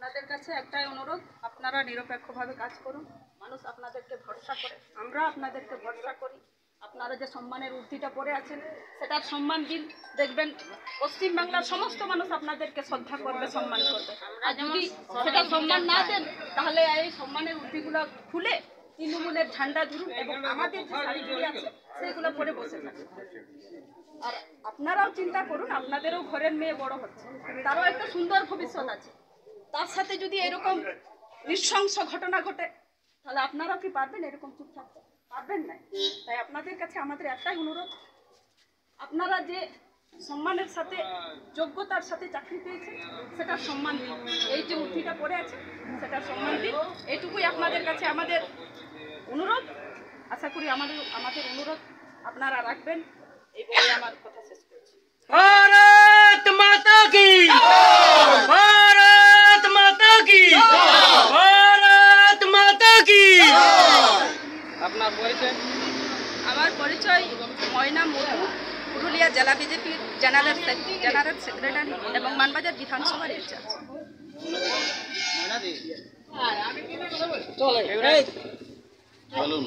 আপনাদের কাছে একটাই অনুরোধ, আপনারা নিরপেক্ষভাবে কাজ করুন। মানুষ আপনাদেরকে ভরসা করে, আমরা আপনাদেরকে ভরসা করি। আপনারা যে সম্মানের ঊর্ধ্বটা পড়ে আছেন সেটার সম্মান দিন। দেখবেন পশ্চিমবাংলার সমস্ত মানুষ আপনাদেরকে শ্রদ্ধা করবে, সম্মান করবে। আর যদি সেটা সম্মান না দেন তাহলে এই সম্মানের ঊর্ধ্বগুলো খুলে তৃণমূলের ঝান্ডা ধরুন এবং আমাদের যে শাড়িগুলি আছে সেগুলো পরে বসে থাকুন। আর আপনারাও চিন্তা করুন, আপনাদেরও ঘরের মেয়ে বড় হচ্ছে, তারও একটা সুন্দর ভবিষ্যৎ আছে। তার সাথে যদি এরকম নৃশংস ঘটনা ঘটে তাহলে আপনারাও কি পারবেন এরকম চুপ থাকতে? পারবেন না। তাই আপনাদের কাছে আমাদের একটাই অনুরোধ, আপনারা যে সম্মানের সাথে যোগ্যতার সাথে চাকরি পেয়েছেন সেটার সম্মান দিন। এই যে ঊর্ধ্বটা পড়ে আছে সেটার সম্মান দিন, এইটুকুই আপনাদের কাছে আমাদের অনুরোধ। আশা করি আমাদের অনুরোধ আপনারা রাখবেন। এই বলে আমার কথা শেষ করছি। भारत माता की, भारत माता की, भारत माता की। আপনার পরিচয়? আমার পরিচয় ময়না মুর্মু, পুরুলিয়া জেলা বিজেপির জেনারেল সেক্রেটারি এবং মানবাজার বিধানসভার ইনচার্জ। চলুন।